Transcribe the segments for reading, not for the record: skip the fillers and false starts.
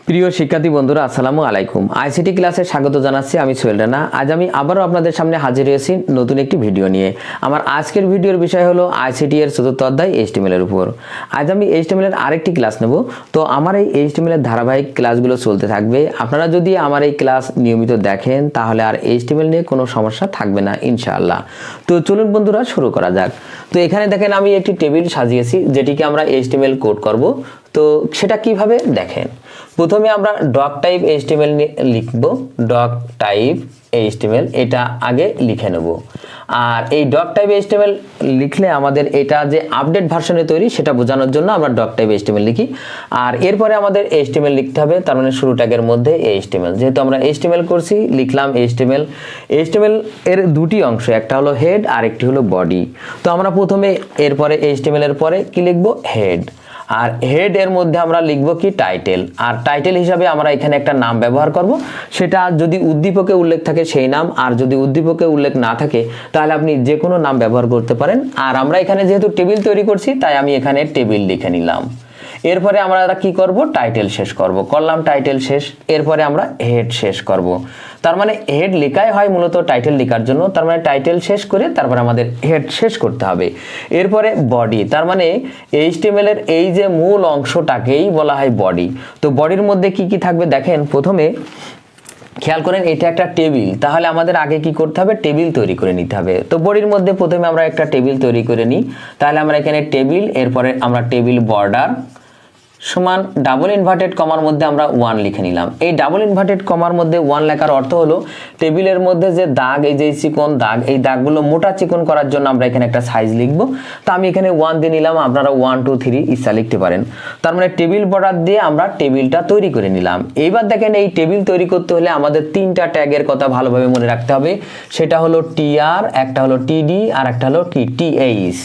প্রিয় শিক্ষার্থী বন্ধুরা আসসালামু আলাইকুম। আইসিটি ক্লাসে স্বাগত জানাচ্ছি। আমি সোহেল রানা। আজ আমি আবারও আপনাদের সামনে হাজির হয়েছি নতুন একটি ভিডিও নিয়ে। আমার আজকের ভিডিওর বিষয় হলো আইসিটি এর চতুর্থ অধ্যায় এইচটিএমএল এর উপর। আজ আমি এইচটিএমএল এর আরেকটি ক্লাস নেব। তো আমার এই এইচটিএমএল এর ধারাবাহিক ক্লাসগুলো চলতে থাকবে। আপনারা যদি আমার এই ক্লাস নিয়মিত দেখেন তাহলে আর এইচটিএমএল নিয়ে কোনো সমস্যা থাকবে না ইনশাআল্লাহ। তো চলুন বন্ধুরা শুরু করা যাক। তো এখানে দেখেন আমি একটি টেবিল সাজিয়েছি যেটিকে আমরা এইচটিএমএল কোড করব। তো সেটা কিভাবে দেখেন। প্রথমে আমরা ডক টাইপ এইচটিএমএল লিখব। ডক টাইপ এইচটিএমএল এটা আগে লিখে নেব। আর এই ডক টাইপ এইচটিএমএল লিখলে আমাদের এটা যে আপডেট ভার্সনে তৈরি সেটা বোঝানোর জন্য আমরা ডক টাইপ এইচটিএমএল লিখি। আর এরপরে আমাদের এইচটিএমএল লিখতে হবে, তার মানে শুরু ট্যাগের মধ্যে এইচটিএমএল। যেহেতু আমরা এইচটিএমএল করছি লিখলাম এইচটিএমএল। এইচটিএমএল এর দুটি অংশ, একটা হলো হেড আর একটি হলো বডি। তো আমরা প্রথমে এরপরে এইচটিএমএল এর পরে কি লিখব? হেড। আর হেড এর মধ্যে আমরা লিখব কি? টাইটেল। আর টাইটেল হিসাবে আমরা এখানে একটা নাম ব্যবহার করব। সেটা যদি উদ্দীপকে উল্লেখ থাকে সেই নাম, আর যদি উদ্দীপকে উল্লেখ না থাকে তাহলে আপনি যে কোনো নাম ব্যবহার করতে পারেন। আর আমরা এখানে যেহেতু টেবিল তৈরি করছি তাই আমি এখানে টেবিল লিখে নিলাম। এরপরে আমরা কি করব? টাইটেল শেষ করব। করলাম টাইটেল শেষ। এরপরে আমরা হেড শেষ করব। তার মানে হেড লেখাই হয় মূলত টাইটেল লেখার জন্য। তার মানে টাইটেল শেষ করে তারপরে আমাদের হেড শেষ করতে হবে। এরপরে বডি, তার মানে এইচটিএমএল এর এই যে মূল অংশটাকেই বলা হয় বডি। তো বডির মধ্যে কি কি থাকবে দেখেন। প্রথমে খেয়াল করেন এটা একটা টেবিল, তাহলে আমাদের আগে কি করতে হবে? টেবিল তৈরি করে নিতে হবে। তো বডির মধ্যে প্রথমে আমরা একটা টেবিল তৈরি করে নিই। তাহলে আমরা এখানে টেবিল, এরপরে আমরা টেবিল বর্ডার সমান ডাবল ইনভার্টেড কমার মধ্যে আমরা 1 লিখে নিলাম। এই ডাবল ইনভার্টেড কমার মধ্যে 1 লেখার অর্থ হলো টেবিলের মধ্যে যে দাগ, এই যে চিকন দাগ, এই দাগগুলো মোটা চিকন করার জন্য আমরা এখানে একটা সাইজ লিখব। তো আমি এখানে 1 দিয়ে নিলাম, আপনারা 1 2 3 ইচ্ছা লিখতে পারেন। তার মানে টেবিল বর্ডার দিয়ে আমরা টেবিলটা তৈরি করে নিলাম। এইবার দেখেন এই টেবিল তৈরি করতে হলে আমাদের তিনটা ট্যাগের কথা ভালোভাবে মনে রাখতে হবে। সেটা হলো টিআর, একটা হলো টিডি, আর একটা হলো টিএইচ।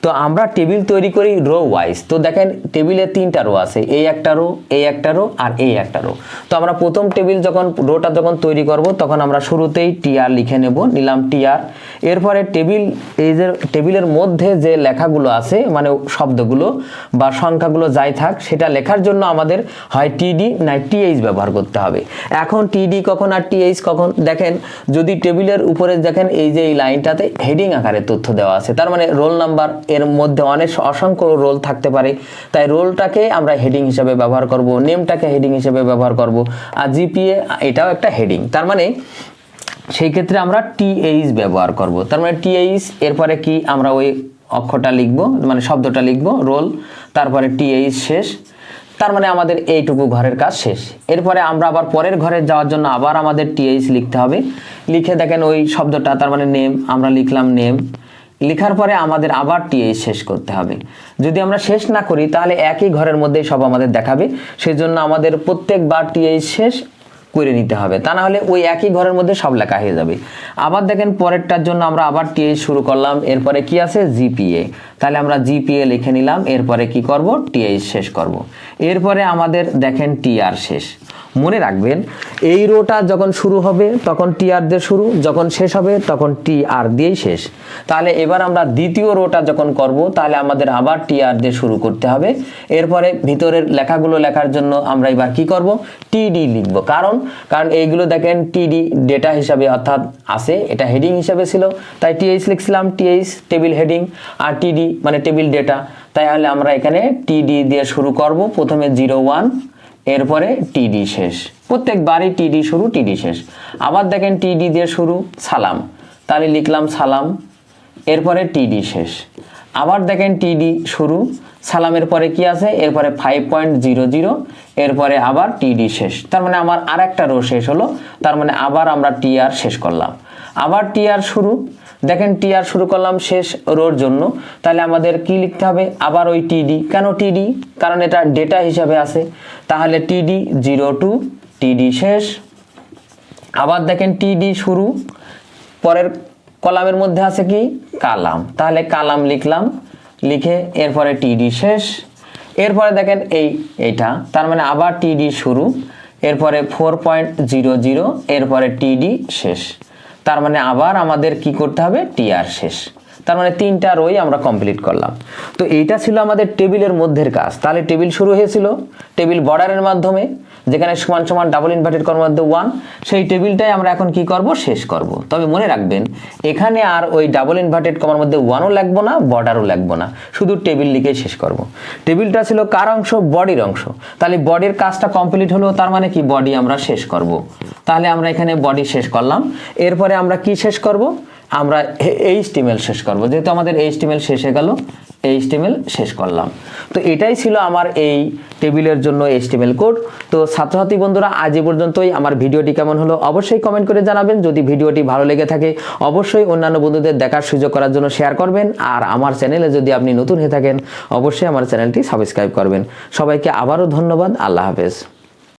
তো আমরা টেবিল তৈরি করি রো ওয়াইজ। তো দেখেন টেবিলে 3টা রো আছে, এই একটা রো, এই একটা রো, আর এই একটা রো। তো আমরা প্রথম টেবিল যখন রোটা যখন তৈরি করব তখন আমরা শুরুতেই টিআর লিখে নেব, নিলাম টিআর। এরপরে টেবিল, এই যে টেবিলের মধ্যে যে লেখাগুলো আছে মানে শব্দগুলো বা সংখ্যাগুলো যাই থাক সেটা লেখার জন্য আমাদের হয় টিডি না টিএইচ ব্যবহার করতে হবে। এখন টিডি কখন আর টিএইচ কখন দেখেন, যদি টেবিলের উপরে দেখেন এই যে এই লাইনটাতে হেডিং আকারে তথ্য দেওয়া আছে, তার মানে রোল নাম্বার, এর মধ্যে অনেক অসংখ্য রোল থাকতে পারে, তাই রোলটাকে আমরা হেডিং হিসেবে ব্যবহার করব, নেমটাকে হেডিং হিসেবে ব্যবহার করব, আর জিপিএ এটাও একটা হেডিং। তার মানে সেই ক্ষেত্রে আমরা টিএইচ ব্যবহার করব। তার মানে টিএইচ, এরপরে কি আমরা ওই অক্ষরটা লিখব মানে শব্দটা লিখব রোল, তারপরে টিএইচ শেষ। তার মানে আমাদের এইটুকু ঘরের কাজ শেষ। এরপরে আমরা আবার পরের ঘরে যাওয়ার জন্য আবার আমাদের টিএইচ লিখতে হবে। লিখে দেখেন ওই শব্দটা, তার মানে নেম, আমরা লিখলাম নেম। লেখার পরে আমাদের আবার টিএইচ শেষ করতে হবে। যদি আমরা শেষ না করি তাহলে একই ঘরের মধ্যে সব আমাদের দেখাবে, সেজন্য আমাদের প্রত্যেকবার টিএইচ শেষ করে নিতে হবে, তা না হলে ওই একই ঘরের মধ্যে সব লেখা হয়ে যাবে। আবার দেখেন পরেরটার জন্য আমরা আবার টিএইচ শুরু করলাম। এরপরে কি আছে? জিপিএ। তাহলে আমরা জিপিএ লিখে নিলাম। এরপরে কি করব? টিএইচ শেষ করব। এরপরে আমাদের দেখেন টিআর শেষ। মনে রাখবেন এই রোটা যখন শুরু হবে তখন টিআর দিয়ে শুরু, যখন শেষ হবে তখন টিআর দিয়েই শেষ। তাহলে এবার আমরা দ্বিতীয় রোটা যখন করব তাহলে আমাদের আবার টিআর দিয়ে শুরু করতে হবে। এরপরে ভিতরের লেখাগুলো লেখার জন্য আমরা এবার কি করব? টিডি লিখব। কারণ এইগুলো দেখেন টিডি ডেটা হিসাবে অর্থাৎ আছে, এটা হেডিং হিসাবে ছিল তাই টিএইচ লিখছিলাম, টিএইচ টেবিল হেডিং, আর টিডি মানে টেবিল ডেটা। তাই হলে আমরা এখানে টিডি দিয়ে শুরু করব। প্রথমে 01, এরপরে টিডি শেষ। প্রত্যেকবারই টিডি শুরু টিডি শেষ। আবার দেখেন টিডি দিয়ে শুরু সালাম, তাহলে লিখলাম সালাম। এরপরে টিডি শেষ। আবার দেখেন টিডি শুরু, সালামের পরে কি আছে? এরপরে 5.00, এরপরে আবার টিডি শেষ। তার মানে আমার আর একটা রো শেষ হলো। তার মানে আবার আমরা টিআর শেষ করলাম। আবার টিআর শুরু, দেখেন টিআর শুরু করলাম শেষ রোর জন্য। তাহলে আমাদের কি লিখতে হবে? আবার ওই টিডি। কেন টিডি? কারণ এটা ডেটা হিসাবে আছে। তাহলে টিডি 02, টিডি শেষ। আবার দেখেন টিডি শুরু, পরের কলামের মধ্যে আছে কি? কালাম। তাহলে কালাম লিখলাম, লিখে এরপরে টিডি শেষ। এরপরে দেখেন এইটা, তার মানে আবার টিডি শুরু, এরপরে 4.00, এরপরে টিডি শেষ। তার মানে আবার আমাদের কি করতে হবে? টিআর শেষ। তার মানে 3টা রোই আমরা কমপ্লিট করলাম। তো এইটা ছিল আমাদের টেবিলের মধ্যের কাজ। তাহলে টেবিল শুরু হয়েছিল টেবিল বর্ডারের মাধ্যমে, যেখানে সমান সমান ডাবল ইনভার্টেড কর্মার মধ্যে 1, সেই টেবিলটাই আমরা এখন কি করব, শেষ করব। তবে মনে রাখবেন এখানে আর ওই ডাবল ইনভার্টেড কর্মার মধ্যে 1ও লাগবো না, বর্ডারও লাগবো না, শুধু টেবিল লিখেই শেষ করব। টেবিলটা ছিল কার অংশ, বডির অংশ। তাহলে বডির কাজটা কমপ্লিট হলো, তার মানে কি বডি আমরা শেষ করব। তাহলে আমরা এখানে বডি শেষ করলাম। এরপরে আমরা কি শেষ করব, আমরা HTML শেষ করব। যেহেতু আমাদের HTML শেষ হয়ে গেল, HTML শেষ করলাম। তো এটাই ছিল আমার এই টেবিলের জন্য HTML কোড। তো ছাত্রছাত্রী বন্ধুরা, আজ এ পর্যন্তই। আমার ভিডিওটি কেমন হলো অবশ্যই কমেন্ট করে জানাবেন। যদি ভিডিওটি ভালো লেগে থাকে অবশ্যই অন্যান্য বন্ধুদের দেখার সুযোগ করার জন্য শেয়ার করবেন। আর আমার চ্যানেলে যদি আপনি নতুন হয়ে থাকেন অবশ্যই আমার চ্যানেলটি সাবস্ক্রাইব করবেন। সবাইকে আবারও ধন্যবাদ। আল্লাহ হাফেজ।